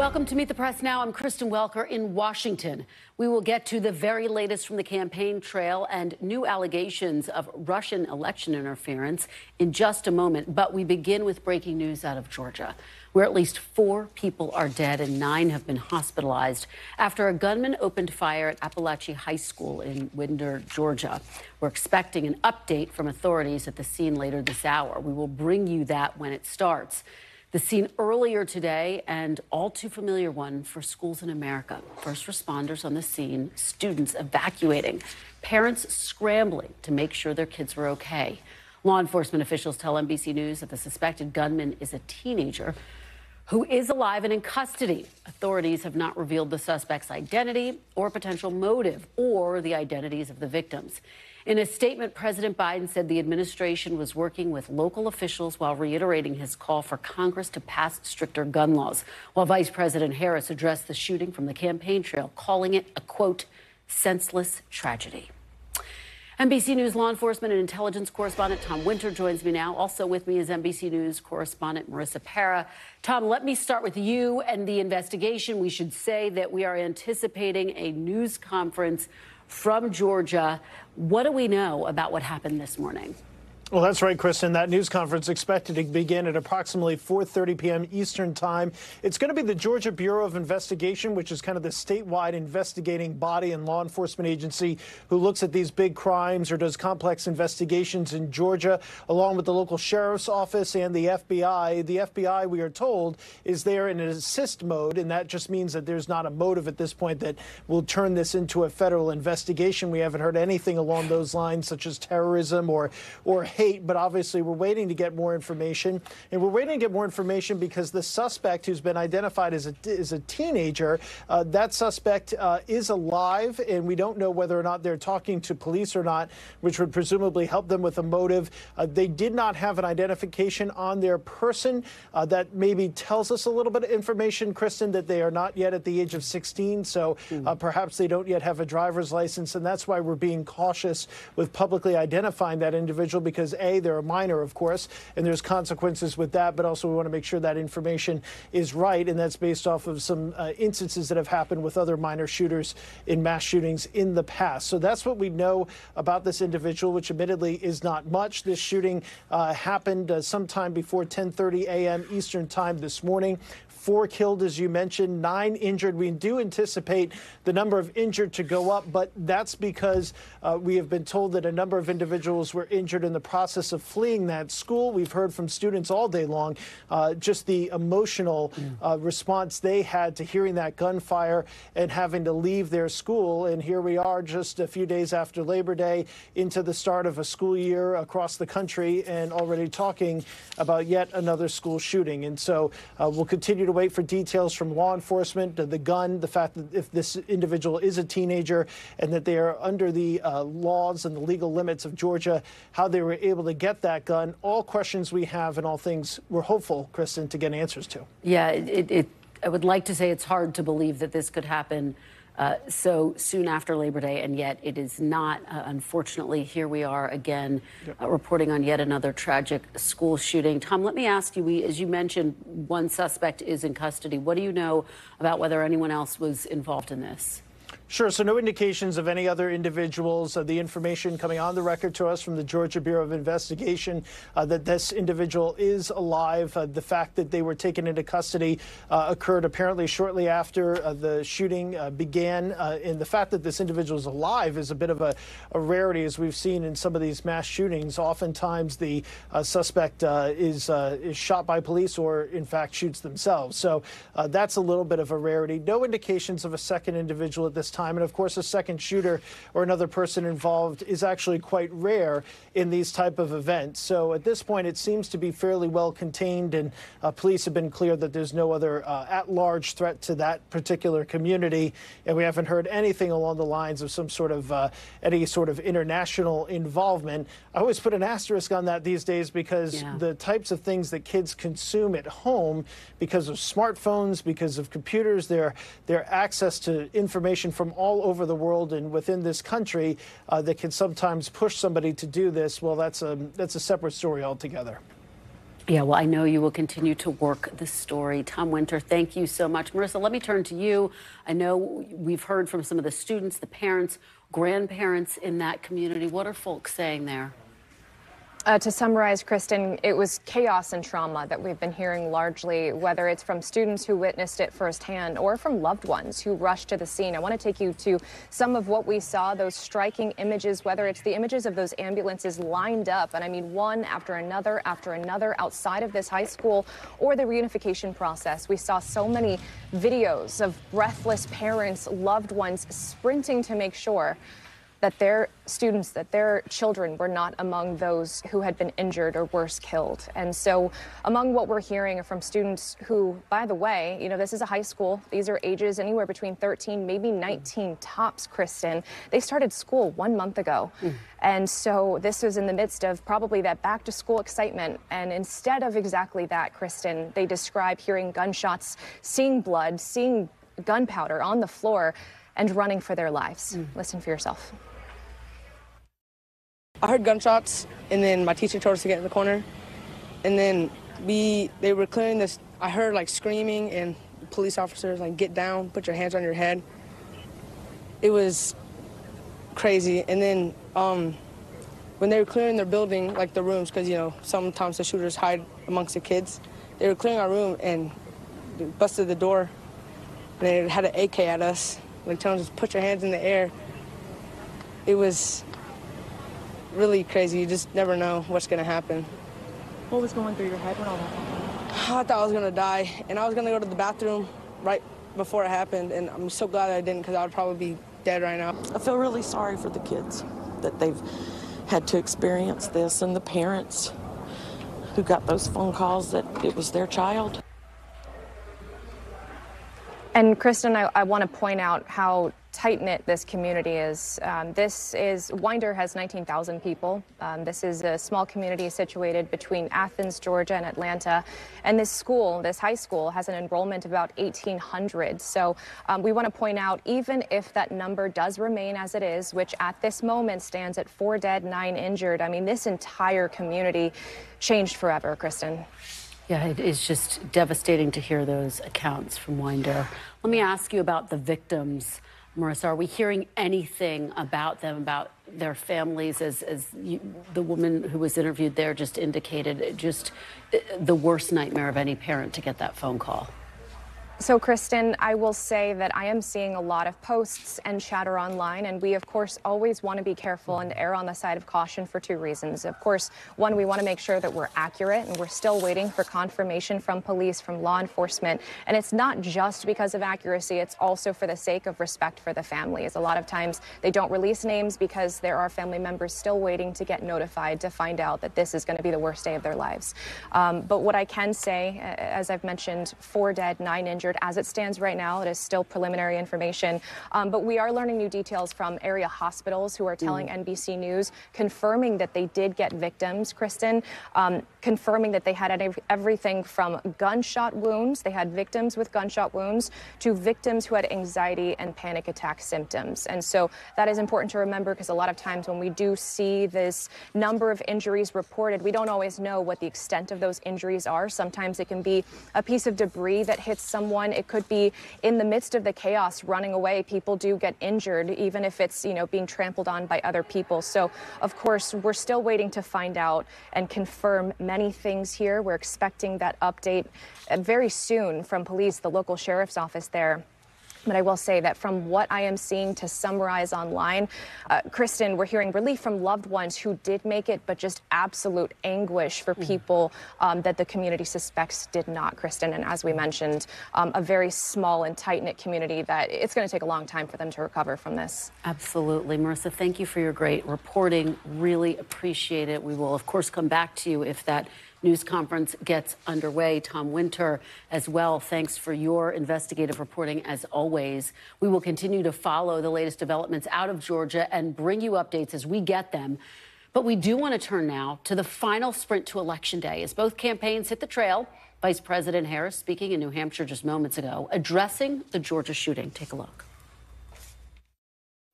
Welcome to Meet the Press Now. I'm Kristen Welker in Washington. We will get to the very latest from the campaign trail and new allegations of Russian election interference in just a moment. But we begin with breaking news out of Georgia, where at least 4 people are dead and 9 have been hospitalized after a gunman opened fire at Appalachia High School in Winder, Georgia. We're expecting an update from authorities at the scene later this hour. We will bring you that when it starts. The scene earlier today, and all too familiar one for schools in America. First responders on the scene, students evacuating, parents scrambling to make sure their kids were okay. Law enforcement officials tell NBC News that the suspected gunman is a teenager who is alive and in custody. Authorities have not revealed the suspect's identity or potential motive or the identities of the victims. In a statement, President Biden said the administration was working with local officials while reiterating his call for Congress to pass stricter gun laws, while Vice President Harris addressed the shooting from the campaign trail, calling it a, quote, senseless tragedy. NBC News law enforcement and intelligence correspondent Tom Winter joins me now. Also with me is NBC News correspondent Marissa Parra. Tom, let me start with you and the investigation. We should say that we are anticipating a news conference from Georgia. What do we know about what happened this morning? Well, that's right, Kristen. That news conference expected to begin at approximately 4:30 p.m. Eastern time. It's going to be the Georgia Bureau of Investigation, which is kind of the statewide investigating body and law enforcement agency who looks at these big crimes or does complex investigations in Georgia, along with the local sheriff's office and the FBI. The FBI, we are told, is there in an assist mode, and that just means that there's not a motive at this point that will turn this into a federal investigation. We haven't heard anything along those lines, such as terrorism or hate. But obviously, we're waiting to get more information. And we're waiting to get more information because the suspect, who's been identified as a teenager, that suspect is alive. And we don't know whether or not they're talking to police or not, which would presumably help them with a motive. They did not have an identification on their person. That maybe tells us a little bit of information, Kristen, that they are not yet at the age of 16. So perhaps they don't yet have a driver's license. And that's why we're being cautious with publicly identifying that individual, because A, they're a minor, of course, and there's consequences with that, but also we want to make sure that information is right, and that's based off of some instances that have happened with other minor shooters in mass shootings in the past. So that's what we know about this individual, which admittedly is not much. This shooting happened sometime before 10:30 a.m. Eastern time this morning. 4 killed, as you mentioned, 9 injured. We do anticipate the number of injured to go up, but that's because we have been told that a number of individuals were injured in the process of fleeing that school. We've heard from students all day long just the emotional response they had to hearing that gunfire and having to leave their school. And here we are just a few days after Labor Day into the start of a school year across the country and already talking about yet another school shooting. And so we'll continue to wait for details from law enforcement, the gun, the fact that if this individual is a teenager and that they are under the laws and the legal limits of Georgia, how they were able to get that gun. All questions we have and all things we're hopeful, Kristen, to get answers to. Yeah, I would like to say it's hard to believe that this could happen so soon after Labor Day, and yet it is not. Unfortunately, here we are again reporting on yet another tragic school shooting. Tom, let me ask you, as you mentioned, one suspect is in custody. What do you know about whether anyone else was involved in this? Sure. So no indications of any other individuals. The information coming on the record to us from the Georgia Bureau of Investigation that this individual is alive. The fact that they were taken into custody occurred apparently shortly after the shooting began. And the fact that this individual is alive is a bit of a rarity, as we've seen in some of these mass shootings. Oftentimes the suspect is shot by police or, in fact, shoots themselves. So that's a little bit of a rarity. No indications of a second individual at this time. And of course, a second shooter or another person involved is actually quite rare in these type of events. So at this point, it seems to be fairly well contained, and police have been clear that there's no other at-large threat to that particular community. And we haven't heard anything along the lines of some sort of any sort of international involvement. I always put an asterisk on that these days because the types of things that kids consume at home because of smartphones, because of computers, their access to information from all over the world and within this country that can sometimes push somebody to do this. Well, that's a separate story altogether. Yeah, well, I know you will continue to work the story. Tom Winter, thank you so much. Marissa, let me turn to you. I know we've heard from some of the students, the parents, grandparents in that community. What are folks saying there? To summarize, Kristen, it was chaos and trauma that we've been hearing largely, whether it's from students who witnessed it firsthand or from loved ones who rushed to the scene. I want to take you to some of what we saw, those striking images, whether it's the images of those ambulances lined up, and I mean one after another outside of this high school, or the reunification process. We saw so many videos of breathless parents, loved ones sprinting to make sure that their students, that their children were not among those who had been injured or worse killed. And so among what we're hearing are from students who, by the way, you know, this is a high school. These are ages anywhere between 13, maybe 19 tops, Kristen. They started school 1 month ago. And so this was in the midst of probably that back to school excitement. And instead of exactly that, Kristen, they describe hearing gunshots, seeing blood, seeing gunpowder on the floor, and running for their lives. Listen for yourself. I heard gunshots, and then my teacher told us to get in the corner. And then they were clearing this. I heard like screaming and police officers like, get down, put your hands on your head. It was crazy. And then when they were clearing their building, like the rooms, because you know sometimes the shooters hide amongst the kids, they were clearing our room and they busted the door. And they had an AK at us, like telling us to put your hands in the air. It was really crazy. You just never know what's going to happen. What was going through your head when all that happened? I thought I was going to die, and I was going to go to the bathroom right before it happened, and I'm so glad I didn't, because I would probably be dead right now. I feel really sorry for the kids that they've had to experience this, and the parents who got those phone calls that it was their child. And Kristen, I want to point out how tight-knit this community is. Winder has 19,000 people. This is a small community situated between Athens, Georgia, and Atlanta. And this school, this high school, has an enrollment of about 1,800. So we want to point out, even if that number does remain as it is, which at this moment stands at 4 dead, 9 injured, I mean, this entire community changed forever, Kristen. Yeah, it is just devastating to hear those accounts from Winder. Let me ask you about the victims. Marissa, are we hearing anything about them, about their families, as the woman who was interviewed there just indicated, just the worst nightmare of any parent to get that phone call? So, Kristen, I will say that I am seeing a lot of posts and chatter online, and we, of course, always want to be careful and err on the side of caution for 2 reasons. Of course, one, we want to make sure that we're accurate, and we're still waiting for confirmation from police, from law enforcement. And it's not just because of accuracy, it's also for the sake of respect for the families. A lot of times they don't release names because there are family members still waiting to get notified to find out that this is going to be the worst day of their lives. But what I can say, as I've mentioned, 4 dead, 9 injured. As it stands right now, it is still preliminary information. But we are learning new details from area hospitals who are telling NBC News, confirming that they did get victims, Kristen, confirming that they had everything from gunshot wounds, they had victims with gunshot wounds, to victims who had anxiety and panic attack symptoms. And so that is important to remember, because a lot of times when we do see this number of injuries reported, we don't always know what the extent of those injuries are. Sometimes it can be a piece of debris that hits someone. It could be in the midst of the chaos running away. People do get injured, even if it's, you know, being trampled on by other people. So, of course, we're still waiting to find out and confirm many things here. We're expecting that update very soon from police, the local sheriff's office there. But I will say that from what I am seeing, to summarize online, Kristen, we're hearing relief from loved ones who did make it, but just absolute anguish for people that the community suspects did not, Kristen. And as we mentioned, a very small and tight-knit community that it's going to take a long time for them to recover from this. Absolutely. Marissa, thank you for your great reporting. Really appreciate it. We will, of course, come back to you if that news conference gets underway. Tom Winter as well, thanks for your investigative reporting as always. We will continue to follow the latest developments out of Georgia and bring you updates as we get them. But we do want to turn now to the final sprint to Election Day as both campaigns hit the trail. Vice President Harris speaking in New Hampshire just moments ago, addressing the Georgia shooting. Take a look.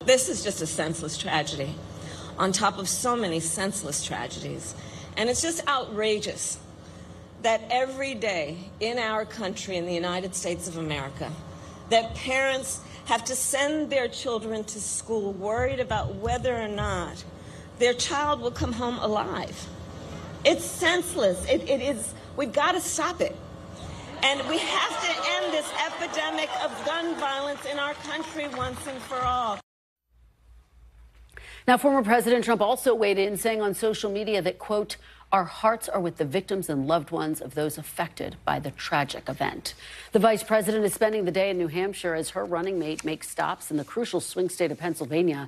This is just a senseless tragedy on top of so many senseless tragedies. And it's just outrageous that every day in our country, in the United States of America, that parents have to send their children to school worried about whether or not their child will come home alive. It's senseless. It is, we've got to stop it. And we have to end this epidemic of gun violence in our country once and for all. Now, former President Trump also weighed in, saying on social media that, quote, "Our hearts are with the victims and loved ones of those affected by the tragic event." The vice president is spending the day in New Hampshire as her running mate makes stops in the crucial swing state of Pennsylvania.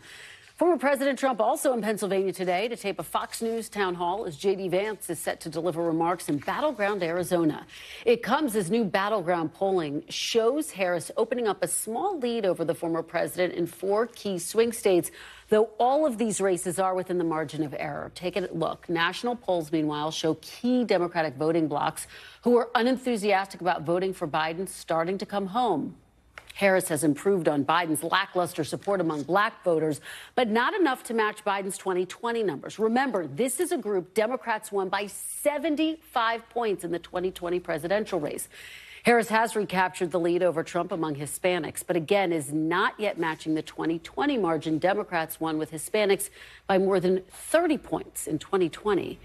Former President Trump also in Pennsylvania today to tape a Fox News town hall as J.D. Vance is set to deliver remarks in battleground Arizona. It comes as new battleground polling shows Harris opening up a small lead over the former president in 4 key swing states, though all of these races are within the margin of error. Take a look. National polls, meanwhile, show key Democratic voting blocs who are unenthusiastic about voting for Biden starting to come home. Harris has improved on Biden's lackluster support among black voters, but not enough to match Biden's 2020 numbers. Remember, this is a group Democrats won by 75 points in the 2020 presidential race. Harris has recaptured the lead over Trump among Hispanics, but again is not yet matching the 2020 margin Democrats won with Hispanics by more than 30 points in 2020.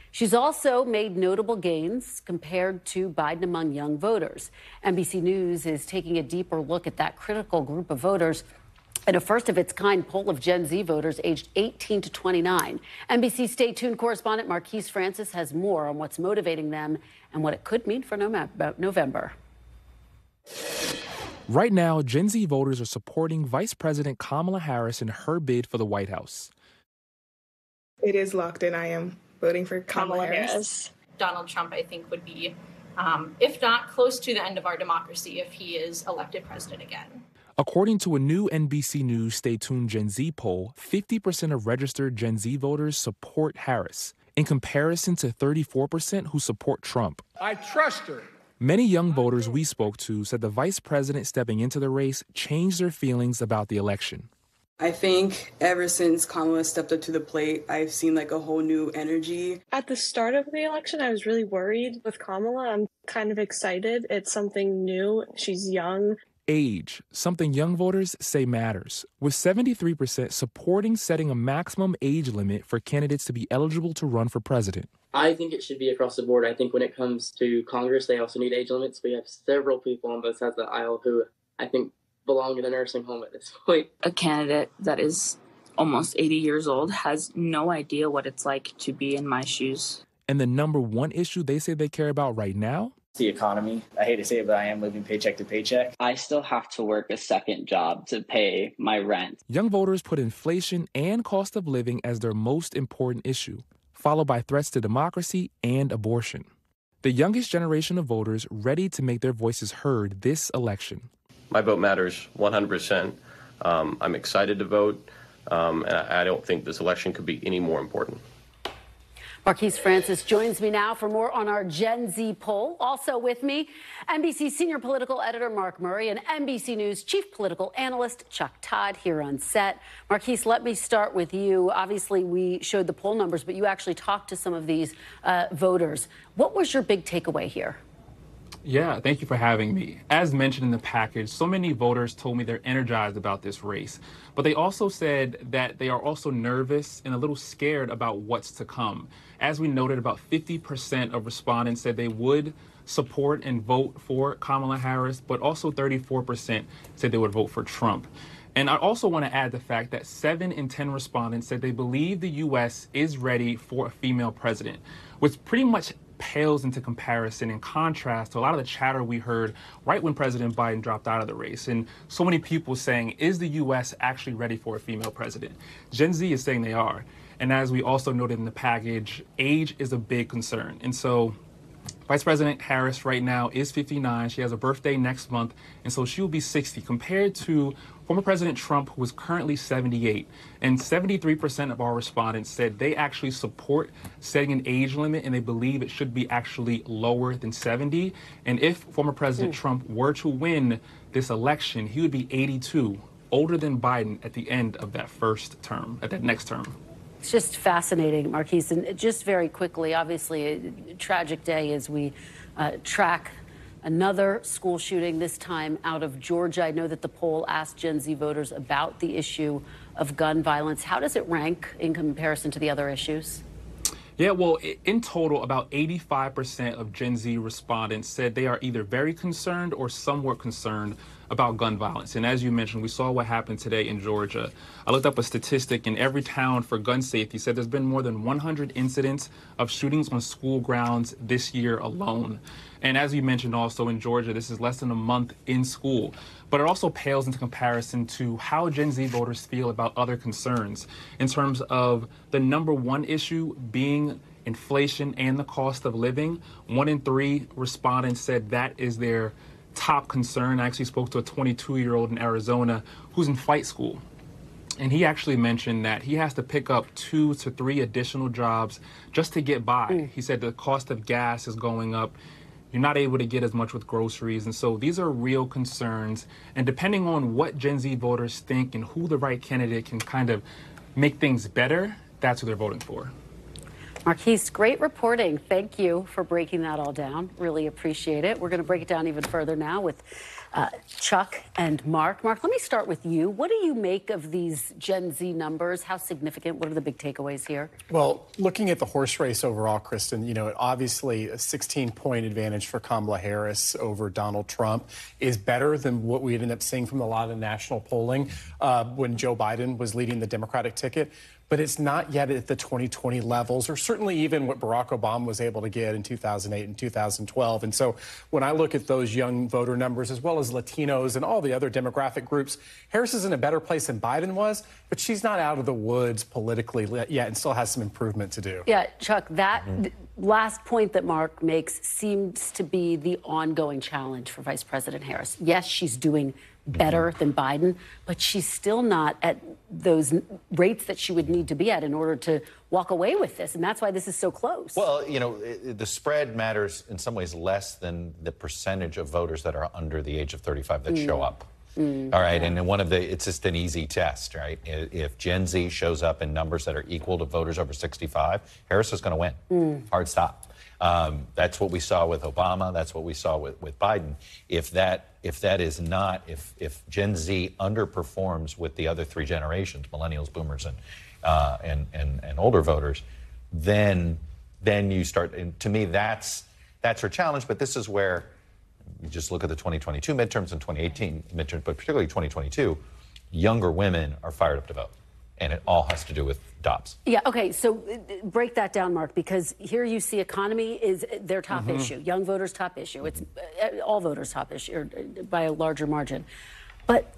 She's also made notable gains compared to Biden among young voters. NBC News is taking a deeper look at that critical group of voters in a first-of-its-kind poll of Gen Z voters aged 18 to 29. NBC Stay Tuned correspondent Marquise has more on what's motivating them and what it could mean for November. Right now, Gen Z voters are supporting Vice President Kamala Harris in her bid for the White House. It is locked in. I am voting for Kamala Harris. Donald Trump, I think, would be, if not close to the end of our democracy, if he is elected president again. According to a new NBC News Stay Tuned Gen Z poll, 50% of registered Gen Z voters support Harris, in comparison to 34% who support Trump. I trust her. Many young voters we spoke to said the vice president stepping into the race changed their feelings about the election. I think ever since Kamala stepped up to the plate, I've seen like a whole new energy. At the start of the election, I was really worried with Kamala. I'm kind of excited. It's something new. She's young. Age, something young voters say matters, with 73% supporting setting a maximum age limit for candidates to be eligible to run for president. I think it should be across the board. I think when it comes to Congress, they also need age limits. We have several people on both sides of the aisle who I think belong in a nursing home at this point. A candidate that is almost 80 years old has no idea what it's like to be in my shoes. And the number one issue they say they care about right now? The economy. I hate to say it, but I am living paycheck to paycheck. I still have to work a second job to pay my rent. Young voters put inflation and cost of living as their most important issue, followed by threats to democracy and abortion. The youngest generation of voters ready to make their voices heard this election. My vote matters 100%. I'm excited to vote, and I don't think this election could be any more important. Marquise joins me now for more on our Gen Z poll. Also with me, NBC senior political editor Mark Murray and NBC News chief political analyst Chuck Todd here on set. Marquise, let me start with you. Obviously, we showed the poll numbers, but you actually talked to some of these voters. What was your big takeaway here? Yeah, thank you for having me. As mentioned in the package, so many voters told me they're energized about this race, but they also said that they are also nervous and a little scared about what's to come. As we noted, about 50% of respondents said they would support and vote for Kamala Harris, but also 34% said they would vote for Trump. And I also want to add the fact that 7 in 10 respondents said they believe the U.S. is ready for a female president, which pretty much pales into comparison in contrast to a lot of the chatter we heard right when President Biden dropped out of the race. And so many people saying, is the U.S. actually ready for a female president? Gen Z is saying they are. And as we also noted in the package, age is a big concern. And so Vice President Harris right now is 59. She has a birthday next month, and so she will be 60, compared to former President Trump, who is currently 78. And 73% of our respondents said they actually support setting an age limit, and they believe it should be actually lower than 70. And if former President Trump were to win this election, he would be 82, older than Biden at the end of that first term, at that next term. It's just fascinating, Marquise. And just very quickly, obviously, a tragic day as we track another school shooting, this time out of Georgia. I know that the poll asked Gen Z voters about the issue of gun violence. How does it rank in comparison to the other issues? Yeah, well, in total, about 85% of Gen Z respondents said they are either very concerned or somewhat concerned about gun violence. And as you mentioned, we saw what happened today in Georgia. I looked up a statistic in every town for gun safety, said there's been more than 100 incidents of shootings on school grounds this year alone. And as you mentioned also in Georgia, this is less than a month in school. But it also pales into comparison to how Gen Z voters feel about other concerns in terms of the number one issue being inflation and the cost of living. 1 in 3 respondents said that is their top concern. I actually spoke to a 22-year-old in Arizona who's in flight school. And he actually mentioned that he has to pick up 2 to 3 additional jobs just to get by. He said the cost of gas is going up. You're not able to get as much with groceries. And so these are real concerns. And depending on what Gen Z voters think and who the right candidate can kind of make things better, that's who they're voting for. Marquise, great reporting. Thank you for breaking that all down. Really appreciate it. We're going to break it down even further now with Chuck and Mark. Mark, let me start with you. What do you make of these Gen Z numbers? How significant? What are the big takeaways here? Well, looking at the horse race overall, Kristen, you know, obviously a 16-point advantage for Kamala Harris over Donald Trump is better than what we ended up seeing from a lot of national polling when Joe Biden was leading the Democratic ticket. But it's not yet at the 2020 levels, or certainly even what Barack Obama was able to get in 2008 and 2012. And so when I look at those young voter numbers, as well as Latinos and all the other demographic groups, Harris is in a better place than Biden was, but she's not out of the woods politically yet and still has some improvement to do. Yeah, Chuck, that last point that Mark makes seems to be the ongoing challenge for Vice President Harris. Yes, she's doing better than Biden, but she's still not at those rates that she would need to be at in order to walk away with this. And that's why this is so close. Well, you know, the spread matters in some ways less than the percentage of voters that are under the age of 35 that show up. All right. Yeah. And it's just an easy test, right? If Gen Z shows up in numbers that are equal to voters over 65, Harris is going to win. Hard stop. That's what we saw with Obama. That's what we saw with Biden. If Gen Z underperforms with the other 3 generations, millennials, boomers, and older voters, then you start. And to me, that's her challenge. But this is where you just look at the 2022 midterms and 2018 midterms, but particularly 2022, younger women are fired up to vote. And it all has to do with Dobbs. Yeah, okay, so break that down, Mark, because here you see economy is their top issue, young voters' top issue. It's all voters' top issue by a larger margin. But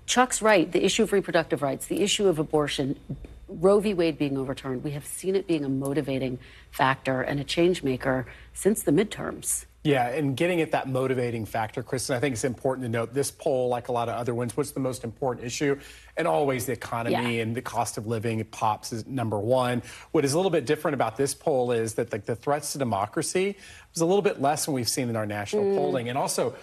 Chuck's right, the issue of reproductive rights, the issue of abortion, Roe v. Wade being overturned, we have seen it being a motivating factor and a change maker since the midterms. Yeah, and getting at that motivating factor, Kristen, I think it's important to note this poll, like a lot of other ones, what's the most important issue? And always the economy and the cost of living pops is number one. What is a little bit different about this poll is that the threats to democracy was a little bit less than we've seen in our national polling. And also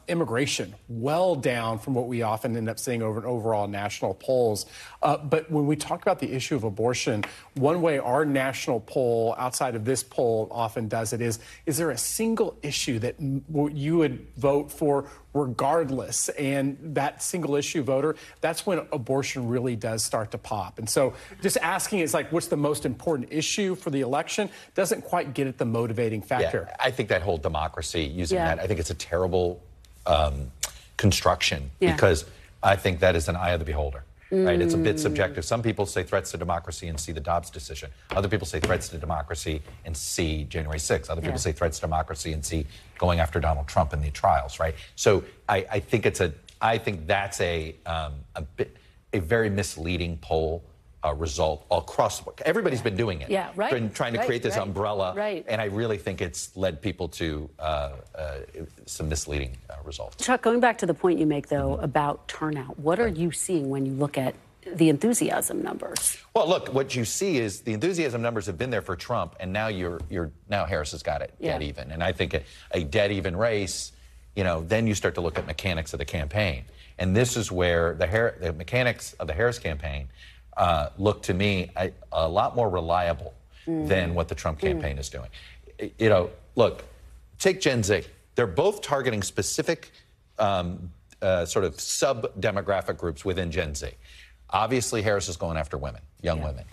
immigration, well down from what we often end up seeing over overall national polls. But when we talk about the issue of abortion, one way our national poll, outside of this poll, often does it is there a single issue that you would vote for regardless? And that single issue voter, that's when abortion really does start to pop. And so just asking is like, what's the most important issue for the election? Doesn't quite get at the motivating factor. Yeah, I think that whole democracy using that, I think it's a terrible construction because I think that is an eye of the beholder. Right? It's a bit subjective. Some people say threats to democracy and see the Dobbs decision. Other people say threats to democracy and see January 6th. Other people say threats to democracy and see going after Donald Trump in the trials, right? So I think that's a very misleading poll result across the board. Everybody's been doing it. Yeah, right. Been trying to create this umbrella. Right. And I really think it's led people to some misleading results. Chuck, going back to the point you make, though, about turnout, what are you seeing when you look at the enthusiasm numbers? Well, look, what you see is the enthusiasm numbers have been there for Trump, and now now Harris has got it dead even. And I think a dead even race, then you start to look at mechanics of the campaign. And this is where the mechanics of the Harris campaign look to me a lot more reliable than what the Trump campaign is doing. You know, look, take Gen Z. They're both targeting specific sort of sub-demographic groups within Gen Z. Obviously, Harris is going after women, young women.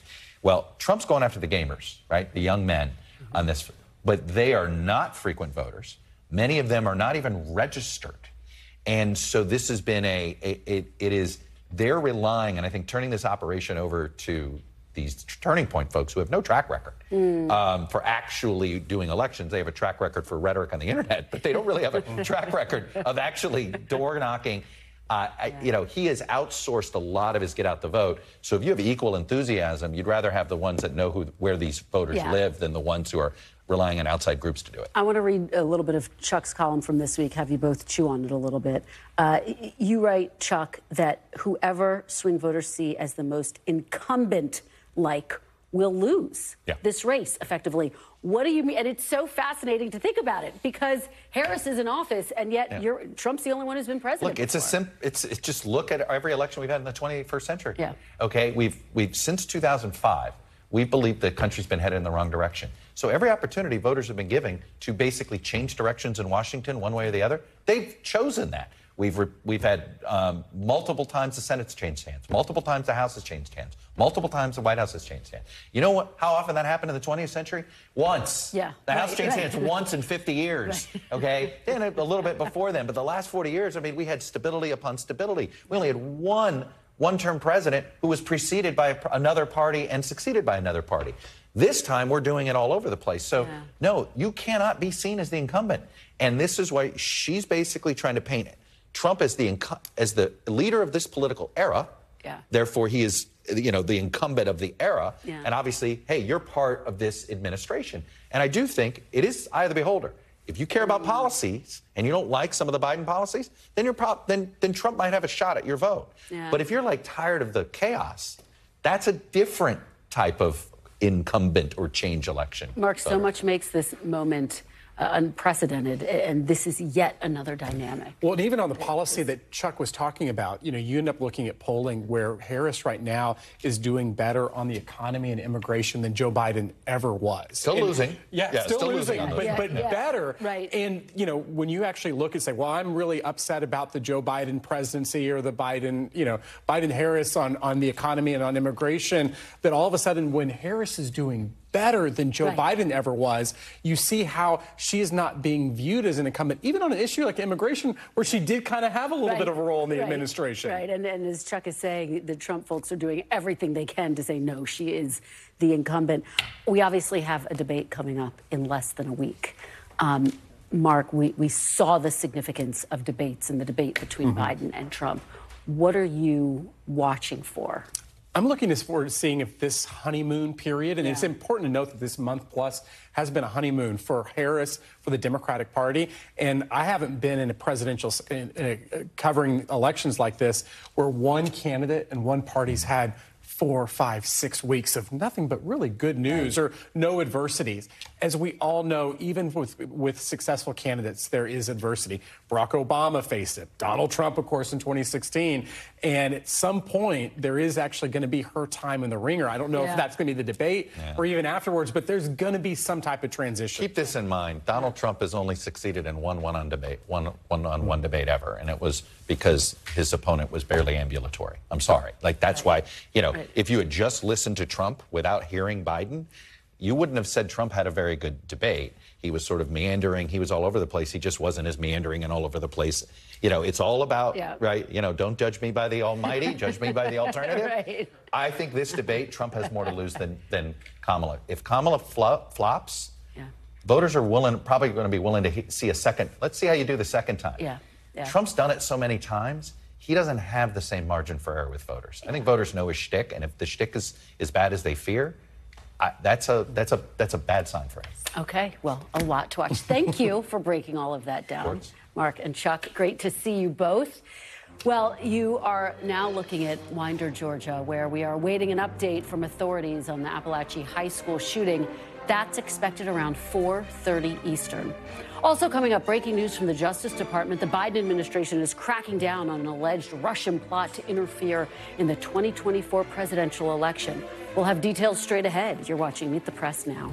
Well, Trump's going after the gamers, right? The young men on this. But they are not frequent voters. Many of them are not even registered. And so this has been they're relying, and I think turning this operation over to these Turning Point folks who have no track record for actually doing elections. They have a track record for rhetoric on the internet, but they don't really have a track record of actually door knocking. You know, he has outsourced a lot of his get out the vote. So if you have equal enthusiasm, you'd rather have the ones that know where these voters live than the ones who are relying on outside groups to do it. I want to read a little bit of Chuck's column from this week, have you both chew on it a little bit. You write, Chuck, that whoever swing voters see as the most incumbent-like will lose this race, effectively. What do you mean? And it's so fascinating to think about it, because Harris is in office, and yet Trump's the only one who's been president. Look, it's just look at every election we've had in the 21st century. Okay, we've since 2005, we believe the country's been headed in the wrong direction. So every opportunity voters have been giving to basically change directions in Washington one way or the other, they've chosen that. We've had multiple times the Senate's changed hands, multiple times the House has changed hands, multiple times the White House has changed hands. You know what? How often that happened in the 20th century? Once. The House changed hands once in 50 years. Okay, then a little bit before then, but the last 40 years, I mean, we had stability upon stability. We only had one-term president who was preceded by another party and succeeded by another party. This time, we're doing it all over the place. So, no, you cannot be seen as the incumbent. And this is why she's basically trying to paint Trump as the leader of this political era. Therefore, he is, you know, the incumbent of the era. And obviously, hey, you're part of this administration. And I do think it is eye of the beholder. If you care about policies and you don't like some of the Biden policies, then then Trump might have a shot at your vote. But if you're like tired of the chaos, that's a different type of incumbent or change election. Mark, so much makes this moment unprecedented, and this is yet another dynamic. Well, and even on the policy that Chuck was talking about, you know, you end up looking at polling where Harris right now is doing better on the economy and immigration than Joe Biden ever was. Still losing. Still losing, but better. Right. And, you know, when you actually look and say, well, I'm really upset about the Joe Biden presidency or the Biden, you know, Biden-Harris on the economy and on immigration, that all of a sudden when Harris is doing better than Joe Biden ever was, you see how she is not being viewed as an incumbent, even on an issue like immigration, where she did kind of have a little bit of a role in the administration. And as Chuck is saying, the Trump folks are doing everything they can to say, no, she is the incumbent. We obviously have a debate coming up in less than a week. Mark, we saw the significance of debates in the debate between Biden and Trump. What are you watching for? I'm looking forward to seeing if this honeymoon period, and it's important to note that this month plus has been a honeymoon for Harris, for the Democratic Party. And I haven't been in a presidential covering elections like this where one candidate and one party's had 4, 5, 6 weeks of nothing but really good news or no adversities. As we all know, even with successful candidates, there is adversity. Barack Obama faced it. Donald Trump, of course, in 2016. And at some point, there is actually going to be her time in the ringer. I don't know if that's going to be the debate or even afterwards, but there's going to be some type of transition. Keep this in mind. Donald Trump has only succeeded in one-on-one debate ever, and it was because his opponent was barely ambulatory. I'm sorry. Like, that's why, you know, if you had just listened to Trump without hearing Biden, you wouldn't have said Trump had a very good debate. He was sort of meandering. He was all over the place. He just wasn't as meandering and all over the place. You know, it's all about, right, you know, don't judge me by the almighty, judge me by the alternative. I think this debate, Trump has more to lose than Kamala. If Kamala flops, voters are probably going to be willing to see a second. Let's see how you do the second time. Trump's done it so many times. He doesn't have the same margin for error with voters. I think voters know his shtick, and if the shtick is as bad as they fear, that's a bad sign for him. Okay, well, a lot to watch. Thank you for breaking all of that down, Mark and Chuck. Great to see you both. Well, you are now looking at Winder, Georgia, where we are awaiting an update from authorities on the Appalachia High School shooting. That's expected around 4:30 Eastern. Also coming up, breaking news from the Justice Department. The Biden administration is cracking down on an alleged Russian plot to interfere in the 2024 presidential election. We'll have details straight ahead. You're watching Meet the Press now.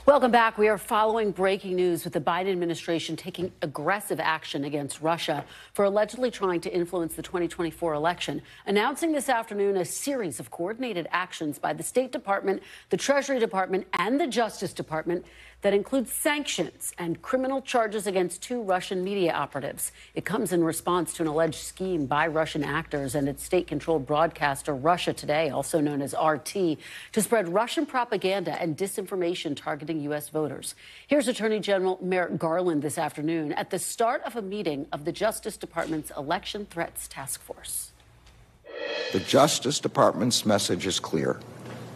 Welcome back. We are following breaking news with the Biden administration taking aggressive action against Russia for allegedly trying to influence the 2024 election, announcing this afternoon a series of coordinated actions by the State Department, the Treasury Department, and the Justice Department that includes sanctions and criminal charges against 2 Russian media operatives. It comes in response to an alleged scheme by Russian actors and its state-controlled broadcaster Russia Today, also known as RT, to spread Russian propaganda and disinformation targeting U.S. voters. Here's Attorney General Merrick Garland this afternoon at the start of a meeting of the Justice Department's Election Threats Task Force. The Justice Department's message is clear.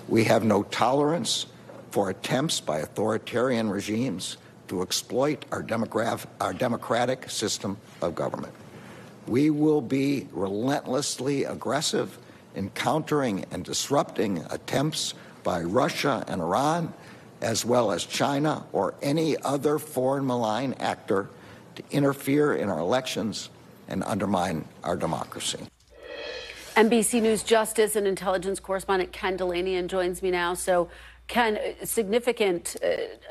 We have no tolerance for attempts by authoritarian regimes to exploit our democratic system of government. We will be relentlessly aggressive in countering and disrupting attempts by Russia and Iran, as well as China or any other foreign malign actor to interfere in our elections and undermine our democracy. NBC News Justice and Intelligence Correspondent Ken Delaney joins me now. So, Ken, a significant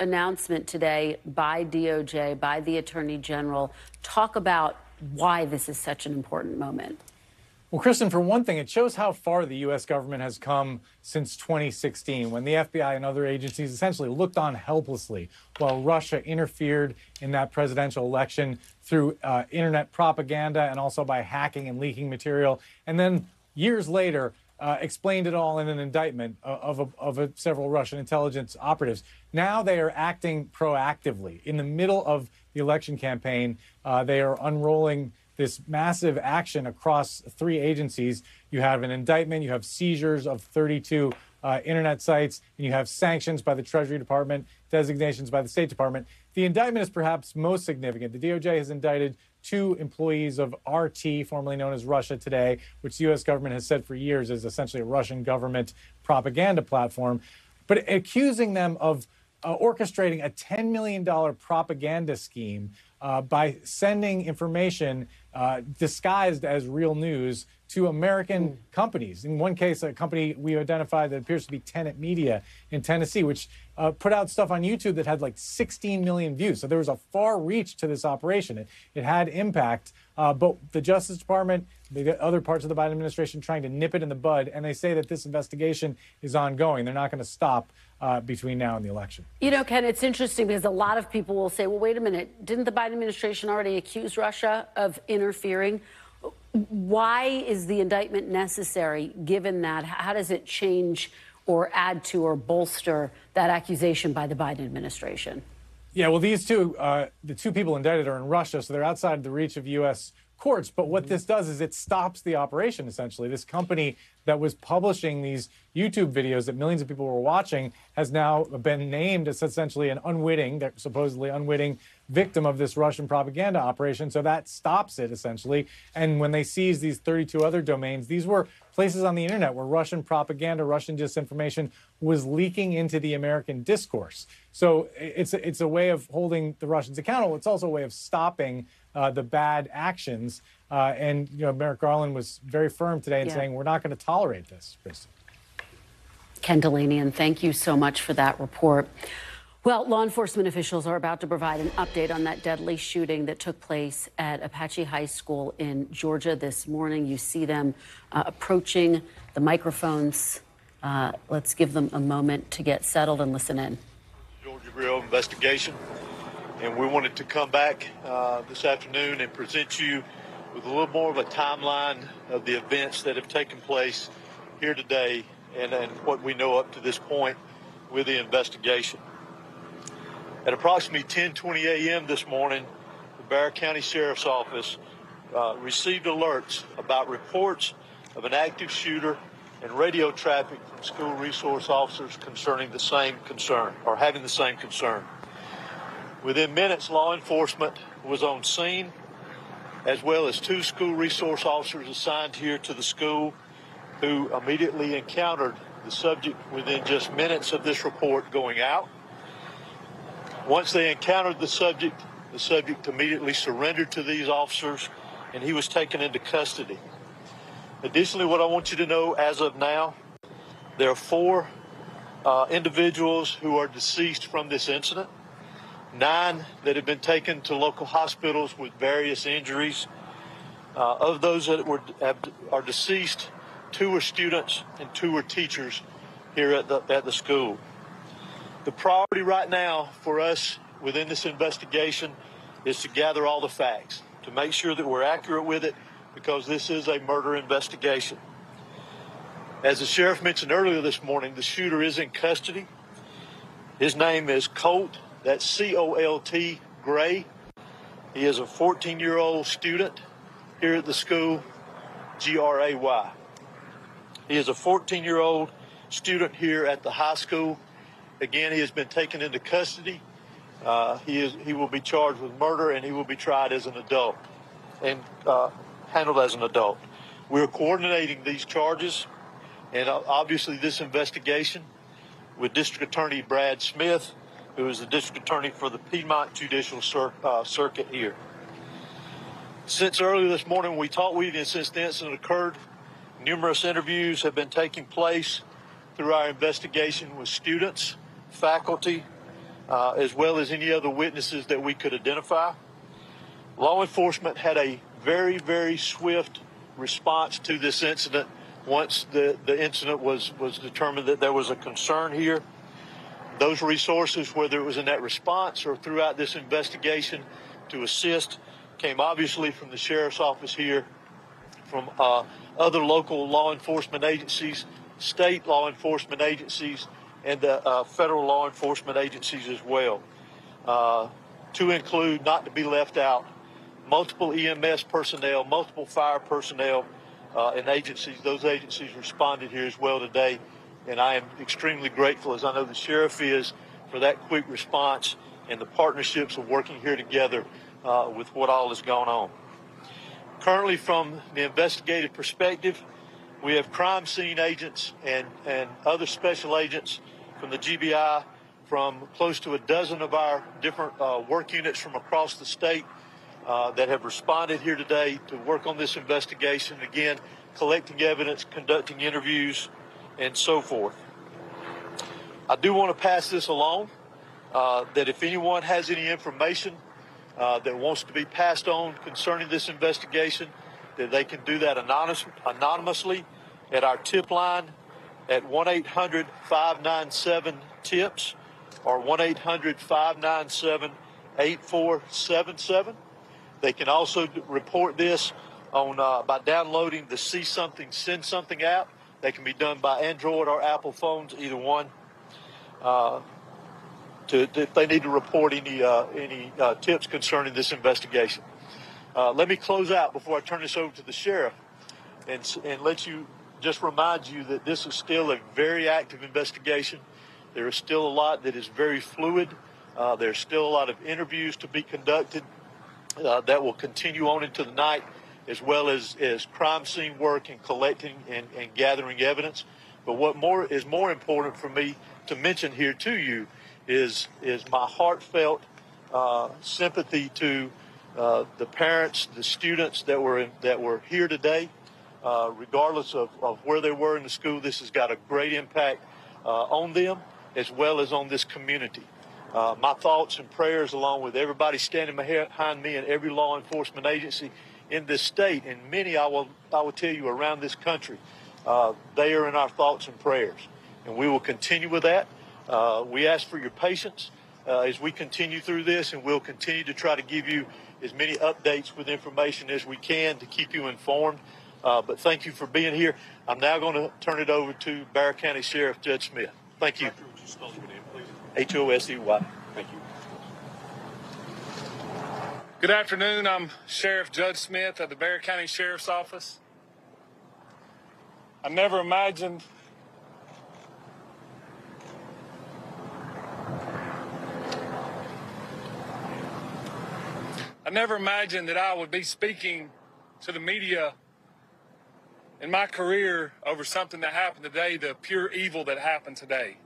announcement today by DOJ, by the Attorney General. Talk about why this is such an important moment. Well, Kristen, for one thing, it shows how far the U.S. government has come since 2016, when the FBI and other agencies essentially looked on helplessly while Russia interfered in that presidential election through internet propaganda and also by hacking and leaking material. And then years later, explained it all in an indictment of several Russian intelligence operatives. Now they are acting proactively. In the middle of the election campaign, they are unrolling this massive action across 3 agencies. You have an indictment, you have seizures of 32 internet sites, and you have sanctions by the Treasury Department, designations by the State Department. The indictment is perhaps most significant. The DOJ has indicted 2 employees of RT, formerly known as Russia Today, which the U.S. government has said for years is essentially a Russian government propaganda platform, but accusing them of orchestrating a $10 million propaganda scheme by sending information disguised as real news to American companies. In one case, a company we identified that appears to be Tenet Media in Tennessee, which put out stuff on YouTube that had like 16 million views. So there was a far reach to this operation. It had impact, but the Justice Department, the other parts of the Biden administration trying to nip it in the bud, and they say that this investigation is ongoing. They're not going to stop between now and the election. You know, Ken, it's interesting because a lot of people will say, well, wait a minute, didn't the Biden administration already accuse Russia of interfering? Why is the indictment necessary, given that? How does it change or add to or bolster that accusation by the Biden administration? Yeah, well, these two, the 2 people indicted are in Russia, so they're outside the reach of U.S. courts. But what this does is it stops the operation, essentially. This company that was publishing these YouTube videos that millions of people were watching has now been named as essentially an supposedly unwitting victim of this Russian propaganda operation. So that stops it, essentially. And when they seize these 32 other domains, these were places on the internet where Russian propaganda, Russian disinformation was leaking into the American discourse. So it's a way of holding the Russians accountable. It's also a way of stopping the bad actions. And, you know, Merrick Garland was very firm today in saying we're not going to tolerate this, Kristen. Ken Delaney, thank you so much for that report. Well, law enforcement officials are about to provide an update on that deadly shooting that took place at Apache High School in Georgia this morning. You see them approaching the microphones. Let's give them a moment to get settled and listen in. Georgia Bureau of Investigation, and we wanted to come back this afternoon and present you with a little more of a timeline of the events that have taken place here today and what we know up to this point with the investigation. At approximately 10:20 a.m. this morning, the Parra County Sheriff's Office received alerts about reports of an active shooter and radio traffic from school resource officers concerning the same concern, or having the same concern. Within minutes, law enforcement was on scene, as well as 2 school resource officers assigned here to the school who immediately encountered the subject within just minutes of this report going out. Once they encountered the subject immediately surrendered to these officers, and he was taken into custody. Additionally, what I want you to know as of now, there are 4 individuals who are deceased from this incident, 9 that have been taken to local hospitals with various injuries. Of those that are deceased, 2 are students and 2 are teachers here at the school. The priority right now for us within this investigation is to gather all the facts, to make sure that we're accurate with it, because this is a murder investigation. As the sheriff mentioned earlier this morning, the shooter is in custody. His name is Colt, that's C-O-L-T, Gray. He is a 14-year-old student here at the school, G-R-A-Y. He is a 14-year-old student here at the high school. Again, he has been taken into custody. He will be charged with murder, and he will be tried as an adult and handled as an adult. We're coordinating these charges and obviously this investigation with District Attorney Brad Smith, who is the District Attorney for the Piedmont Judicial Circuit here. Since earlier this morning when we talked with you and since the incident occurred, numerous interviews have been taking place through our investigation with students, faculty, as well as any other witnesses that we could identify. Law enforcement had a very, very swift response to this incident once the incident was determined that there was a concern here. Those resources, whether it was in that response or throughout this investigation to assist, came obviously from the sheriff's office here, from other local law enforcement agencies, state law enforcement agencies, and the federal law enforcement agencies as well. To include, not to be left out, multiple EMS personnel, multiple fire personnel, and agencies. Those agencies responded here as well today, and I am extremely grateful, as I know the sheriff is, for that quick response and the partnerships of working here together with what all has gone on. Currently, from the investigative perspective, we have crime scene agents and other special agents from the GBI, from close to a dozen of our different work units from across the state that have responded here today to work on this investigation, again, collecting evidence, conducting interviews, and so forth. I do want to pass this along, that if anyone has any information that wants to be passed on concerning this investigation, that they can do that anonymously at our tip line at 1-800-597-TIPS or 1-800-597-8477. They can also report this on by downloading the See Something, Send Something app. They can be done by Android or Apple phones, either one. If they need to report any tips concerning this investigation. Let me close out before I turn this over to the sheriff and let you just remind you that this is still a very active investigation. There is still a lot that is very fluid. There's still a lot of interviews to be conducted that will continue on into the night, as well as crime scene work and collecting and gathering evidence. But what is more important for me to mention here to you is my heartfelt sympathy to the parents, the students that were here today. Regardless of where they were in the school, this has got a great impact on them as well as on this community. My thoughts and prayers, along with everybody standing behind me and every law enforcement agency in this state, and many I will tell you around this country, they are in our thoughts and prayers, and we will continue with that. We ask for your patience as we continue through this, and we'll continue to try to give you as many updates with information as we can to keep you informed. But thank you for being here. I'm now going to turn it over to Parra County Sheriff Judge Smith. Thank you. Would you spell your name, please? H-O-S-E-Y. Thank you. Good afternoon. I'm Sheriff Judge Smith of the Parra County Sheriff's Office. I never imagined that I would be speaking to the media in my career over something that happened today, the pure evil that happened today.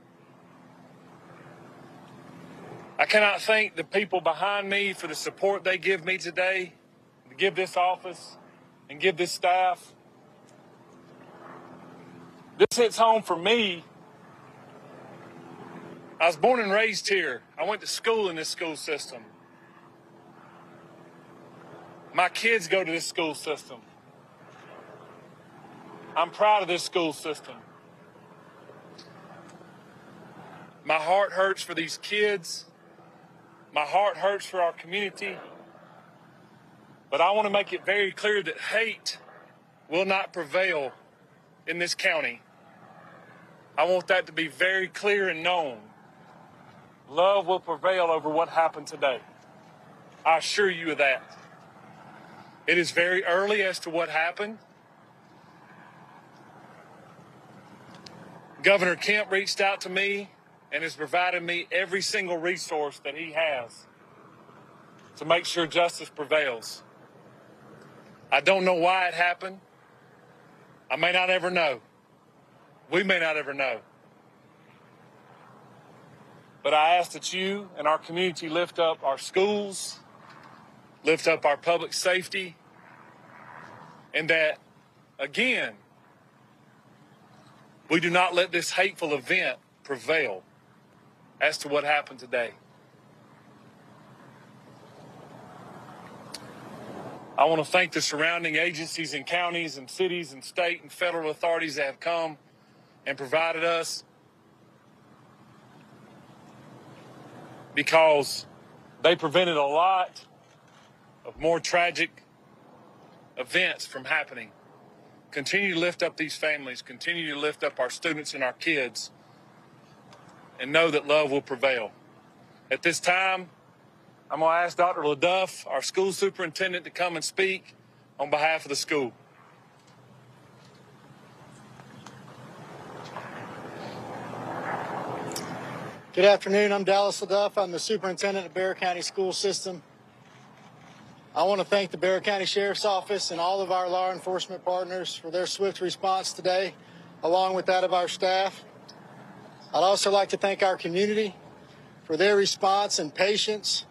I cannot thank the people behind me for the support they give me today, to give this office and give this staff. This hits home for me. I was born and raised here. I went to school in this school system. My kids go to this school system. I'm proud of this school system. My heart hurts for these kids. My heart hurts for our community. But I want to make it very clear that hate will not prevail in this county. I want that to be very clear and known. Love will prevail over what happened today. I assure you of that. It is very early as to what happened. Governor Kemp reached out to me and has provided me every single resource that he has to make sure justice prevails. I don't know why it happened. I may not ever know. We may not ever know. But I ask that you and our community lift up our schools, lift up our public safety, and that, again, we do not let this hateful event prevail as to what happened today. I want to thank the surrounding agencies and counties and cities and state and federal authorities that have come and provided us, because they prevented a lot of more tragic events from happening. Continue to lift up these families, continue to lift up our students and our kids, and know that love will prevail. At this time, I'm going to ask Dr. LaDuff, our school superintendent, to come and speak on behalf of the school. Good afternoon. I'm Dallas LaDuff. I'm the superintendent of Bexar County School System. I want to thank the Bexar County Sheriff's Office and all of our law enforcement partners for their swift response today, along with that of our staff. I'd also like to thank our community for their response and patience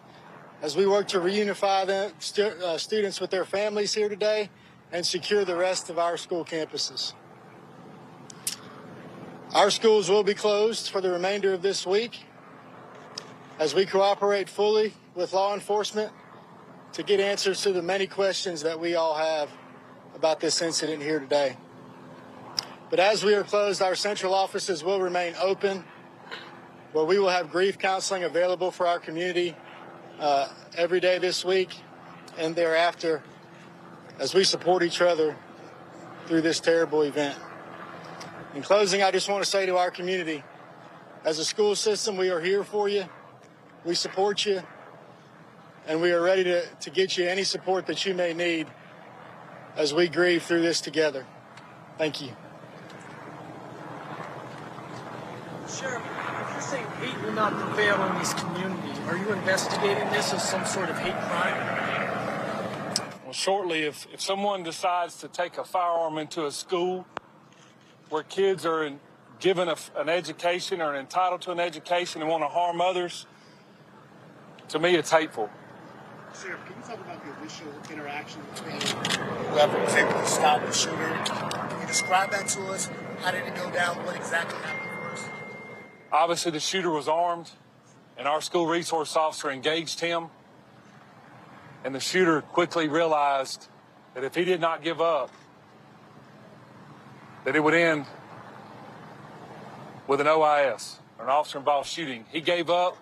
as we work to reunify the students with their families here today and secure the rest of our school campuses. Our schools will be closed for the remainder of this week as we cooperate fully with law enforcement to get answers to the many questions that we all have about this incident here today. But as we are closed, our central offices will remain open, where we will have grief counseling available for our community every day this week and thereafter as we support each other through this terrible event. In closing, I just want to say to our community, as a school system, we are here for you, we support you, and we are ready to get you any support that you may need as we grieve through this together. Thank you. Sheriff, if you're saying hate will not prevail in this community, are you investigating this as some sort of hate crime? Well, shortly, if someone decides to take a firearm into a school where kids are given an education or entitled to an education and want to harm others, to me it's hateful. Sheriff, can you talk about the initial interaction between whoever was able to stop the shooter? Can you describe that to us? How did it go down? What exactly happened first? Obviously, the shooter was armed, and our school resource officer engaged him. And the shooter quickly realized that if he did not give up, that it would end with an OIS, or an officer-involved shooting. He gave up,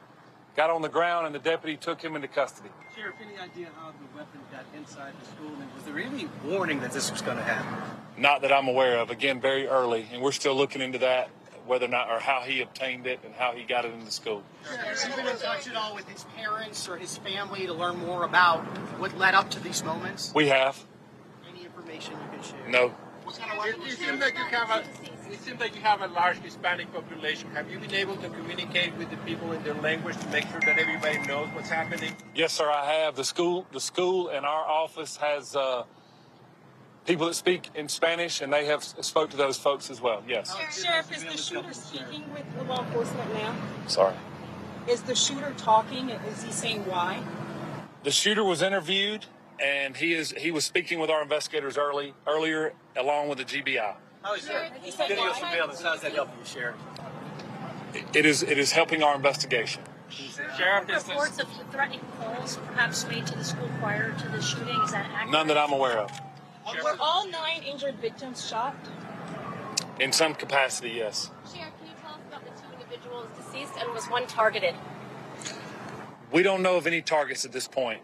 got on the ground, and the deputy took him into custody. Sheriff, any idea how the weapon got inside the school? And was there any warning that this was going to happen? Not that I'm aware of. Again, very early, and we're still looking into that, whether or not, or how he obtained it and how he got it into school. Has he been in touch at all with his parents or his family to learn more about what led up to these moments? We have. Any information you can share? No. It seems like you have a large Hispanic population. Have you been able to communicate with the people in their language to make sure that everybody knows what's happening? Yes, sir, I have. The school and our office has people that speak in Spanish, and they have spoke to those folks as well. Yes. Sheriff, is the shooter speaking with the law enforcement now? Sorry. Is the shooter talking? Is he saying why? The shooter was interviewed, and he was speaking with our investigators earlier, along with the GBI. How is video surveillance? How does that help you, Sheriff? It is helping our investigation. Sheriff, reports of threatening calls perhaps made to the school prior to the shooting. Is that accurate? None that I'm aware of. Were all 9 injured victims shot? In some capacity, yes. Sheriff, can you tell us about the 2 individuals deceased and was one targeted? We don't know of any targets at this point.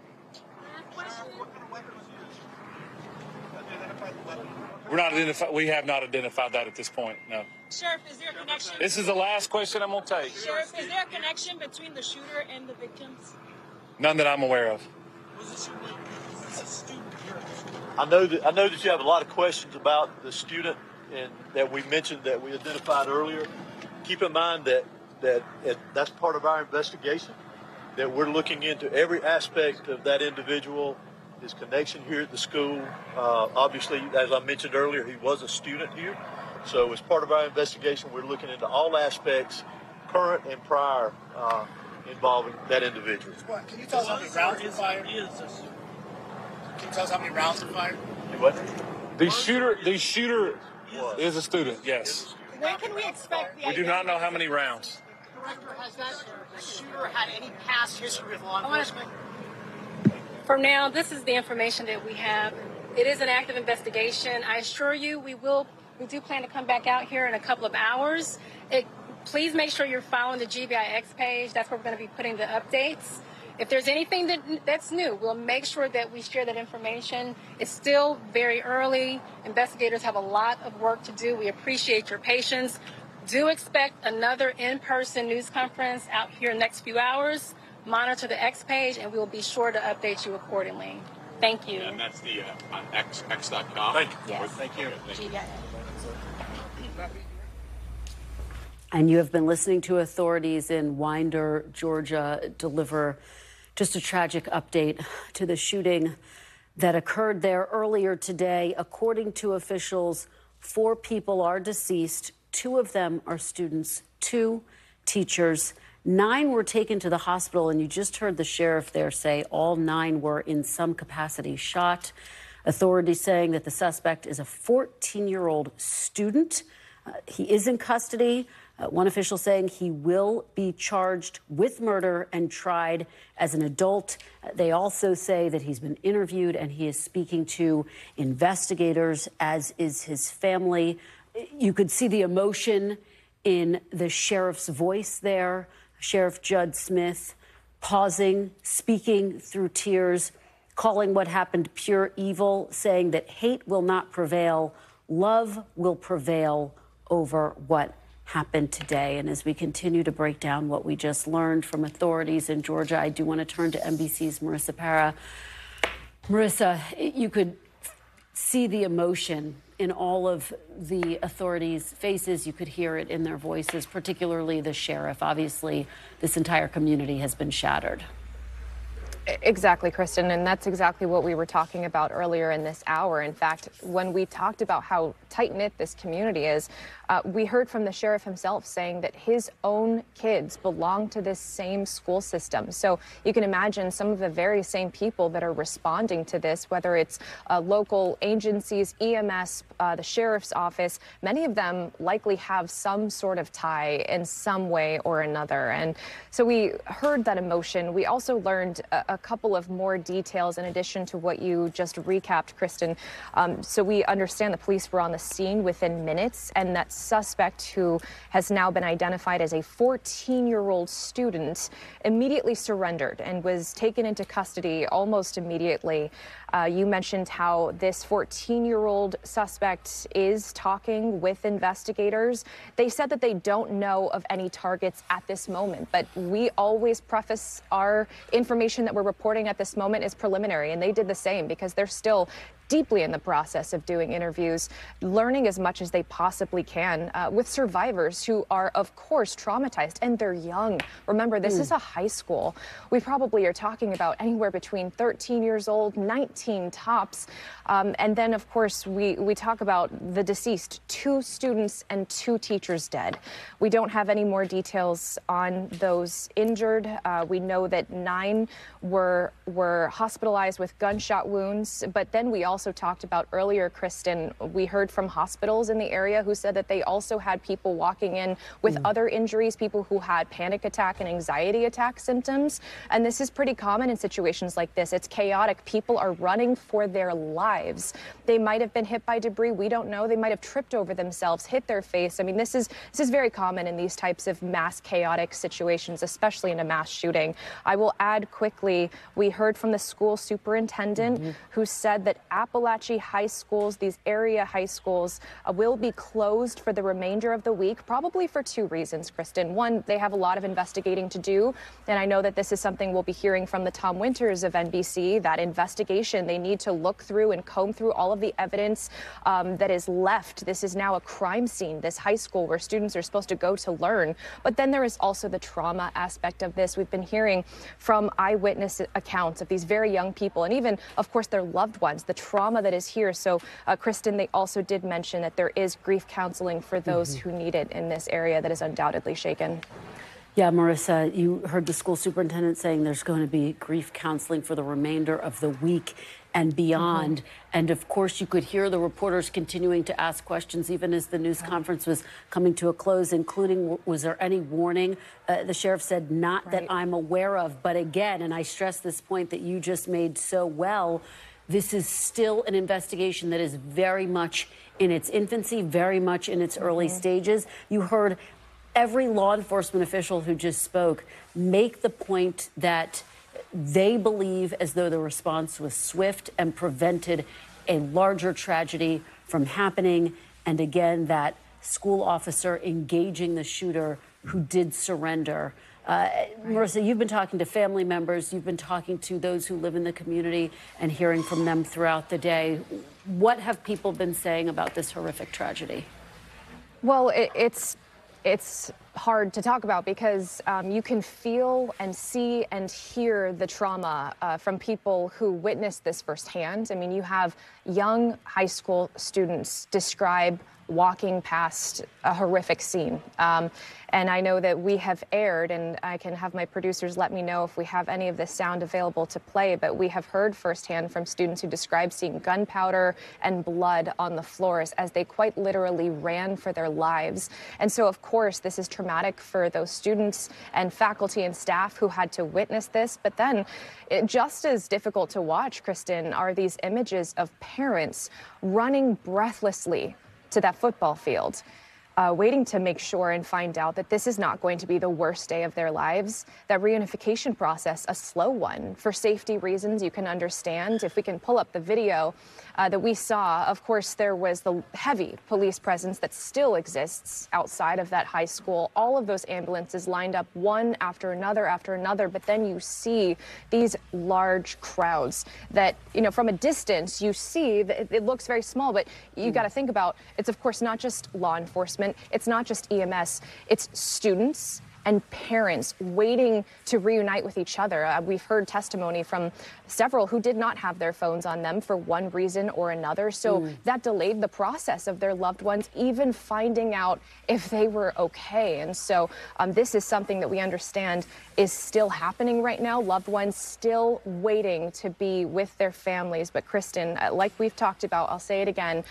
We have not identified that at this point, no. Sheriff, is there a connection? This is the last question I'm going to take. Sheriff, is there a connection between the shooter and the victims? None that I'm aware of. I know that you have a lot of questions about the student and that we mentioned, that we identified earlier. Keep in mind that that's part of our investigation, that we're looking into every aspect of that individual, his connection here at the school. Obviously, as I mentioned earlier, he was a student here. So as part of our investigation, we're looking into all aspects, current and prior, involving that individual. Can you tell us how many rounds were fired? Can you tell us how many rounds were fired? What? The shooter is a student, yes. When can we expect the We do not know how many rounds. Director, has that shooter had any past history with law enforcement? For now, this is the information that we have. It is an active investigation. I assure you we do plan to come back out here in a couple of hours. Please make sure you're following the GBIX page. That's where we're going to be putting the updates. If there's anything that's new, we'll make sure that we share that information. It's still very early. Investigators have a lot of work to do. We appreciate your patience. Do expect another in-person news conference out here in the next few hours. Monitor the X page, and we will be sure to update you accordingly. Thank you. And that's the x.com. Thank you. Yes. Thank you. GBIX. And you have been listening to authorities in Winder, Georgia, deliver just a tragic update to the shooting that occurred there earlier today. According to officials, 4 people are deceased. 2 of them are students, 2 teachers. 9 were taken to the hospital, and you just heard the sheriff there say all 9 were in some capacity shot. Authorities saying that the suspect is a 14-year-old student. He is in custody. One official saying he will be charged with murder and tried as an adult. They also say that he's been interviewed and he is speaking to investigators, as is his family. You could see the emotion in the sheriff's voice there. Sheriff Judd Smith pausing, speaking through tears, calling what happened pure evil, saying that hate will not prevail, love will prevail over what happened today. And as we continue to break down what we just learned from authorities in Georgia, I do want to turn to NBC's Marissa Parra. Marissa, you could see the emotion in all of the authorities' faces. You could hear it in their voices, particularly the sheriff. Obviously, this entire community has been shattered. Exactly, Kristen, and that's exactly what we were talking about earlier in this hour. In fact, when we talked about how tight-knit this community is, we heard from the sheriff himself saying that his own kids belong to this same school system. So you can imagine some of the very same people that are responding to this, whether it's local agencies, EMS, the sheriff's office. Many of them likely have some sort of tie in some way or another. And so we heard that emotion. We also learned a couple of more details in addition to what you just recapped, Kristen. So we understand the police were on the scene within minutes, and that suspect, who has now been identified as a 14-year-old student, immediately surrendered and was taken into custody almost immediately. You mentioned how this 14-year-old suspect is talking with investigators. They said that they don't know of any targets at this moment, but we always preface our information that we're reporting at this moment is preliminary, and they did the same because they're still deeply in the process of doing interviews, learning as much as they possibly can with survivors who are, of course, traumatized, and they're young. Remember, this is a high school. We probably are talking about anywhere between 13 years old, 19 tops. And then, of course, we talk about the deceased, 2 students and 2 teachers dead. We don't have any more details on those injured. We know that 9 were hospitalized with gunshot wounds, but then we also talked about earlier, Kristen, we heard from hospitals in the area who said that they also had people walking in with other injuries, people who had panic attack and anxiety attack symptoms. And this is pretty common in situations like this. It's chaotic. People are running for their lives. They might have been hit by debris. We don't know. They might have tripped over themselves, hit their face. I mean, this is very common in these types of mass chaotic situations, especially in a mass shooting. I will add quickly, we heard from the school superintendent who said that Appalachia high schools, these area high schools, will be closed for the remainder of the week, probably for 2 reasons, Kristen. One, they have a lot of investigating to do, and I know that this is something we'll be hearing from the Tom Winters of NBC, that investigation. They need to look through and comb through all of the evidence that is left. This is now a crime scene, this high school where students are supposed to go to learn. But then there is also the trauma aspect of this. We've been hearing from eyewitness accounts of these very young people and even, of course, their loved ones, the trauma that is here. So, Kristen, they also did mention that there is grief counseling for those who need it in this area that is undoubtedly shaken. Yeah, Marissa, you heard the school superintendent saying there's going to be grief counseling for the remainder of the week and beyond. And of course, you could hear the reporters continuing to ask questions even as the news conference was coming to a close, including, was there any warning? The sheriff said, not that I'm aware of. But again, and I stress this point that you just made so well, this is still an investigation that is very much in its infancy, very much in its early stages. You heard every law enforcement official who just spoke make the point that they believe as though the response was swift and prevented a larger tragedy from happening. And again, that school officer engaging the shooter who did surrender. Marissa, you've been talking to family members, you've been talking to those who live in the community and hearing from them throughout the day. What have people been saying about this horrific tragedy? Well, it's hard to talk about because you can feel and see and hear the trauma from people who witnessed this firsthand. I mean, you have young high school students describe walking past a horrific scene. And I know that we have aired, and I can have my producers let me know if we have any of this sound available to play, but we have heard firsthand from students who describe seeing gunpowder and blood on the floors as they quite literally ran for their lives. And so, of course, this is traumatic for those students and faculty and staff who had to witness this. But then, just as difficult to watch, Kristen, are these images of parents running breathlessly to that football field, waiting to make sure and find out that this is not going to be the worst day of their lives. That reunification process, a slow one. For safety reasons, you can understand. If we can pull up the video that we saw, of course, there was the heavy police presence that still exists outside of that high school. All of those ambulances lined up one after another, but then you see these large crowds that, you know, from a distance, you see that it looks very small, but you got to think about, it's of course not just law enforcement, it's not just EMS, it's students and parents waiting to reunite with each other. We've heard testimony from several who did not have their phones on them for one reason or another. So that delayed the process of their loved ones even finding out if they were okay. And so this is something that we understand is still happening right now. Loved ones still waiting to be with their families. But Kristen, like we've talked about, I'll say it again,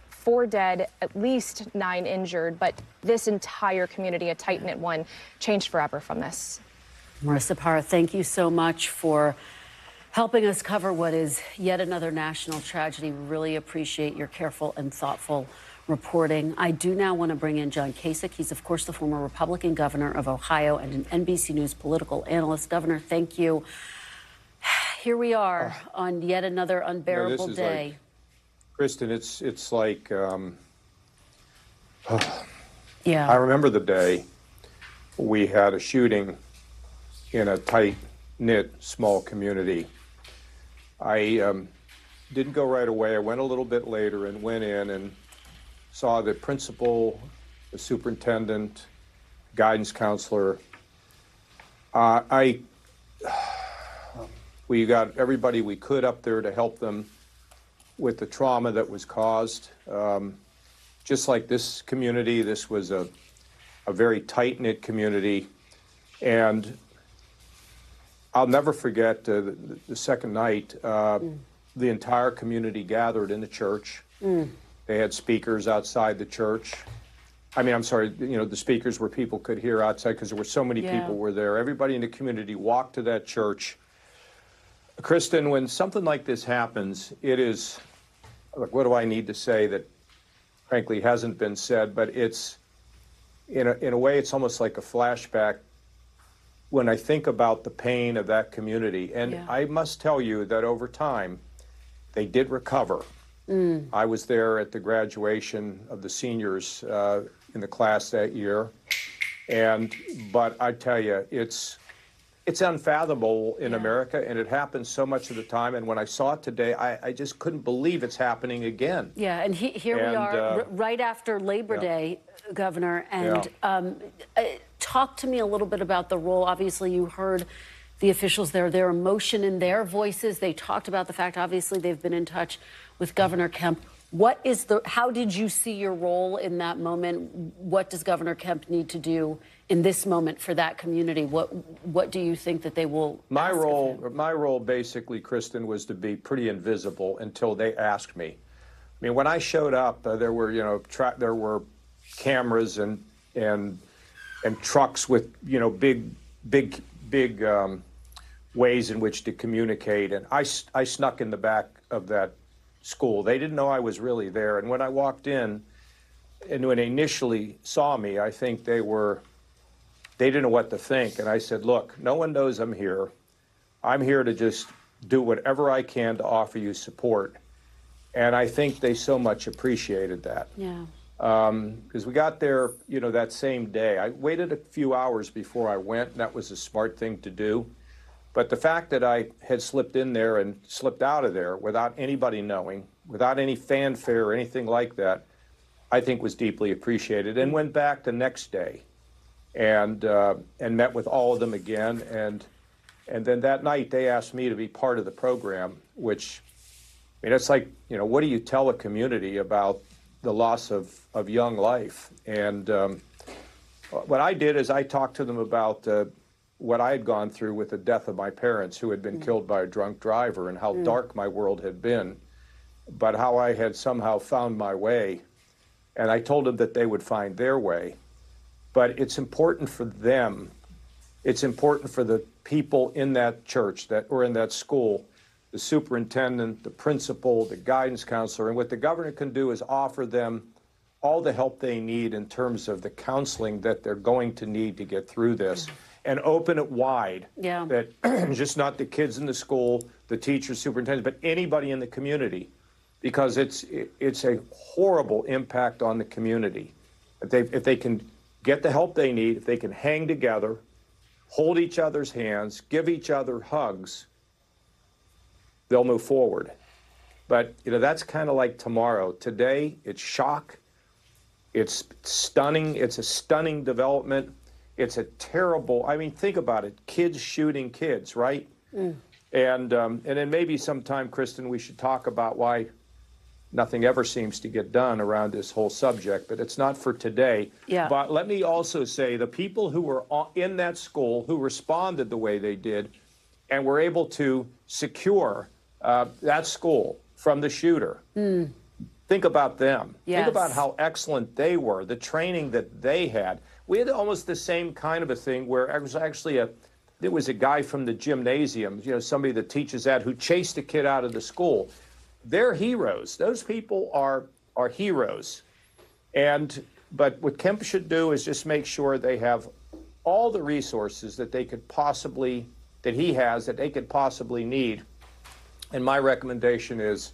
4 dead, at least 9 injured, but this entire community, a tight-knit one, changed forever from this. Marissa, Parra, thank you so much for helping us cover what is yet another national tragedy. We really appreciate your careful and thoughtful reporting. I do now want to bring in John Kasich. He's, of course, the former Republican governor of Ohio and an NBC News political analyst. Governor, thank you. Here we are on yet another unbearable day. Kristen, it's like, yeah. I remember the day we had a shooting in a tight-knit, small community. I didn't go right away. I went a little bit later and went in and saw the principal, the superintendent, guidance counselor. We got everybody we could up there to help them with the trauma that was caused. Just like this community, this was a very tight-knit community. And I'll never forget the second night, the entire community gathered in the church. They had speakers outside the church. I mean, I'm sorry, you know, the speakers where people could hear outside because there were so many people were there. Everybody in the community walked to that church. Kristen, when something like this happens, it is, look, what do I need to say that frankly hasn't been said, but it's, in a way, it's almost like a flashback when I think about the pain of that community. And I must tell you that over time, they did recover. I was there at the graduation of the seniors in the class that year. But I tell you, it's unfathomable in America, and it happens so much of the time. And when I saw it today, I just couldn't believe it's happening again. Yeah, and here we are right after Labor Day, Governor. And talk to me a little bit about the role. Obviously, you heard the officials there, their emotion in their voices. They talked about the fact, obviously, they've been in touch with Governor Kemp. How did you see your role in that moment? What does Governor Kemp need to do in this moment for that community? What do you think that they will My role basically, Kristen, was to be pretty invisible until they asked me. I mean, when I showed up, there were, there were cameras and trucks with, big ways in which to communicate. And I snuck in the back of that school. They didn't know I was really there. And when I walked in, and when they initially saw me, I think they didn't know what to think. And I said, look, no one knows I'm here. I'm here to just do whatever I can to offer you support. And I think they so much appreciated that. Yeah. Because we got there, that same day. I waited a few hours before I went, and that was a smart thing to do. But the fact that I had slipped in there and slipped out of there without anybody knowing, without any fanfare or anything like that, I think was deeply appreciated. And went back the next day and met with all of them again. And then that night they asked me to be part of the program, which, I mean, it's like, what do you tell a community about the loss of young life? And what I did is I talked to them about what I had gone through with the death of my parents, who had been killed by a drunk driver, and how dark my world had been, but how I had somehow found my way. And I told them that they would find their way. But it's important for them. It's important for the people in that church or in that school, the superintendent, the principal, the guidance counselor. And what the governor can do is offer them all the help they need in terms of the counseling that they're going to need to get through this. And open it wide, that just not the kids in the school, the teachers, superintendents, but anybody in the community, because it's a horrible impact on the community. If they can get the help they need, if they can hang together, hold each other's hands, give each other hugs, they'll move forward. But that's kind of like tomorrow. Today, it's shock. It's stunning. It's a stunning development. It's a terrible, I mean, think about it. Kids shooting kids, right? And then maybe sometime, Kristen, we should talk about why nothing ever seems to get done around this whole subject, but it's not for today. Yeah. But let me also say the people who were in that school who responded the way they did and were able to secure that school from the shooter. Think about them. Yes. Think about how excellent they were, the training that they had. We had almost the same kind of a thing where it was actually there was a guy from the gymnasium, somebody that teaches that, who chased a kid out of the school. They're heroes. Those people are heroes. But what Kemp should do is just make sure they have all the resources that they could possibly, that he has, that they could possibly need. And my recommendation is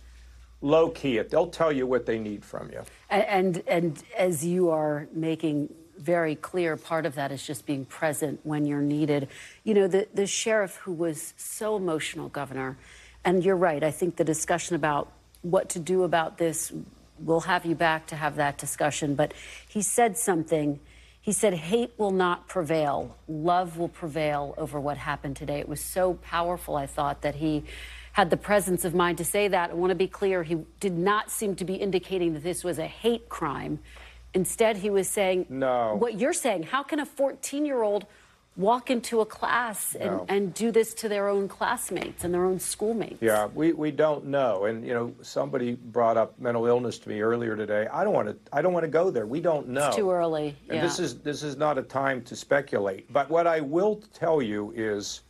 low key it. They'll tell you what they need from you. And as you are making very clear, part of that is just being present when you're needed. The sheriff who was so emotional, Governor, And you're right. I think the discussion about what to do about this, we'll have you back to have that discussion. But he said something. He said, hate will not prevail. Love will prevail over what happened today. It was so powerful, I thought, that he had the presence of mind to say that. I want to be clear. He did not seem to be indicating that this was a hate crime. Instead, he was saying, no. What you're saying, how can a 14-year-old walk into a class and do this to their own classmates and their own schoolmates? Yeah, we don't know. And, you know, somebody brought up mental illness to me earlier today. I don't want to go there. We don't know. It's too early. And this is not a time to speculate. But what I will tell you is,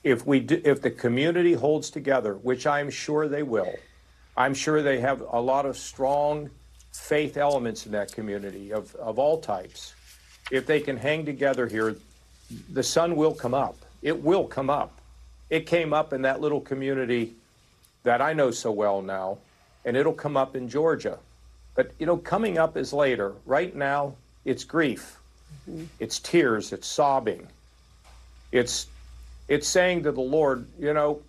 if the community holds together, which I'm sure they will, I'm sure they have a lot of strong faith elements in that community of all types. If they can hang together here, the sun will come up. It will come up. It came up in that little community that I know so well now, and it'll come up in Georgia. But, you know, coming up is later. Right now, it's grief. Mm-hmm. It's tears. It's sobbing. It's saying to the Lord, you know,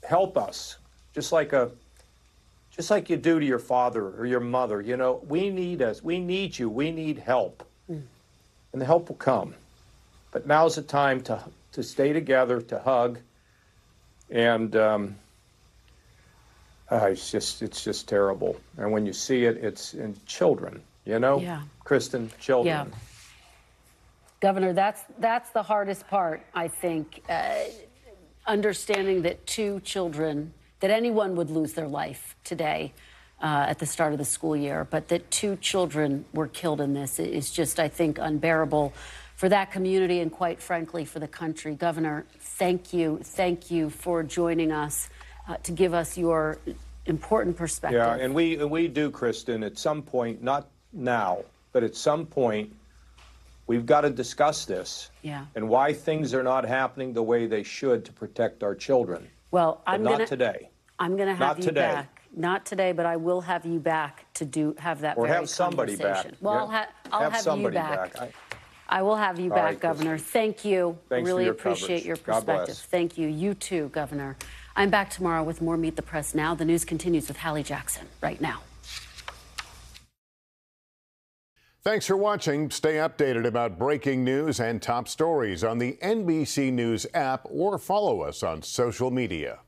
help us, just like you do to your father or your mother. You know, we need us. We need you. We need help. Mm. And the help will come. But now's the time to stay together, to hug. And it's just terrible. And when you see it, it's in children, you know? Yeah. Kristen, children. Yeah. Governor, that's the hardest part, I think, understanding that two children, that anyone would lose their life today at the start of the school year, but that two children were killed in this is just, I think, unbearable for that community and, quite frankly, for the country. Governor, thank you for joining us to give us your important perspective. Yeah, and we do, Kristen, at some point, not now, but at some point, we've got to discuss this and why things are not happening the way they should to protect our children. Well, not today. I'm going to have you back. Not today, but I will have you back to have that very conversation. Or have somebody back. Well, I'll have you back. I will have you back, Governor. Thank you. Thanks really for your appreciate coverage. your God perspective. bless. Thank you. You too, Governor. I'm back tomorrow with more Meet the Press Now. The news continues with Hallie Jackson right now. Thanks for watching. Stay updated about breaking news and top stories on the NBC News app or follow us on social media.